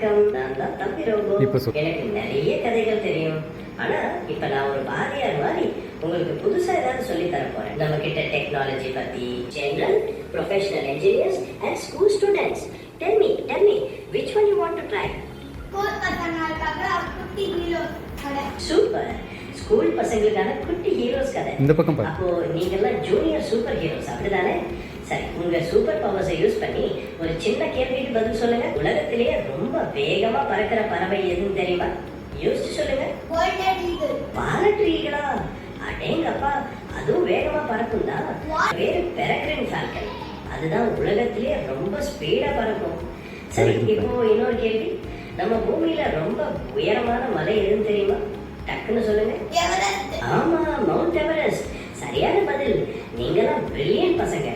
வணக்கம். நான் தான் தம்பி ரோபோ. எனக்கு நிறைய கதைகள் தெரியும். ஆனா இப்ப நான் ஒரு வாரியார் மாதிரி உங்களுக்கு புதுசா ஏதாவது சொல்லி தர போறேன். நம்ம கிட்ட டெக்னாலஜி பத்தி, general, professional engineers and school students. Tell me, which one you want to try? School பசங்களுக்காக குட்டி ஹீரோஸ் கதை. சூப்பர். ஸ்கூல் பசங்களுக்கான குட்டி ஹீரோஸ் கதை. இந்த பக்கம் பாரு. அப்போ நீங்க எல்லாம் ஜூனியர் சூப்பர் ஹீரோஸ் அப்படிதானே? சரி, உங்க சூப்பர் பவர்ஸை யூஸ் பண்ணி ஒரு சின்ன கேள்விக்கு பதில் சொல்லுங்க. உலகத்திலேயே ரொம்ப வேகமா பறக்கிற பறவை எதுன்னு தெரியுமா? யோசிச்சு சொல்லுங்க. Golden eagle. வாலட் ஈகிளா? அடேங்கப்பா, அதுவும் வேகமா பறக்கும் தான். பேரு பெரக்ரின் ஃபால்கன். அதுதான் உலகத்திலேயே ரொம்ப ஸ்பீடா பறக்கும். சரி, இப்போ இன்னொரு கேள்வி. நம்ம பூமியில ரொம்ப உயரமான மலை எதுன்னு தெரியுமா? டக்குன்னு சொல்லுங்க. எவரெஸ்ட். ஆமா, மவுண்ட் எவரெஸ்ட். சரியான பதில். நீங்களாம் பிரில்லியன்ட் பசங்க.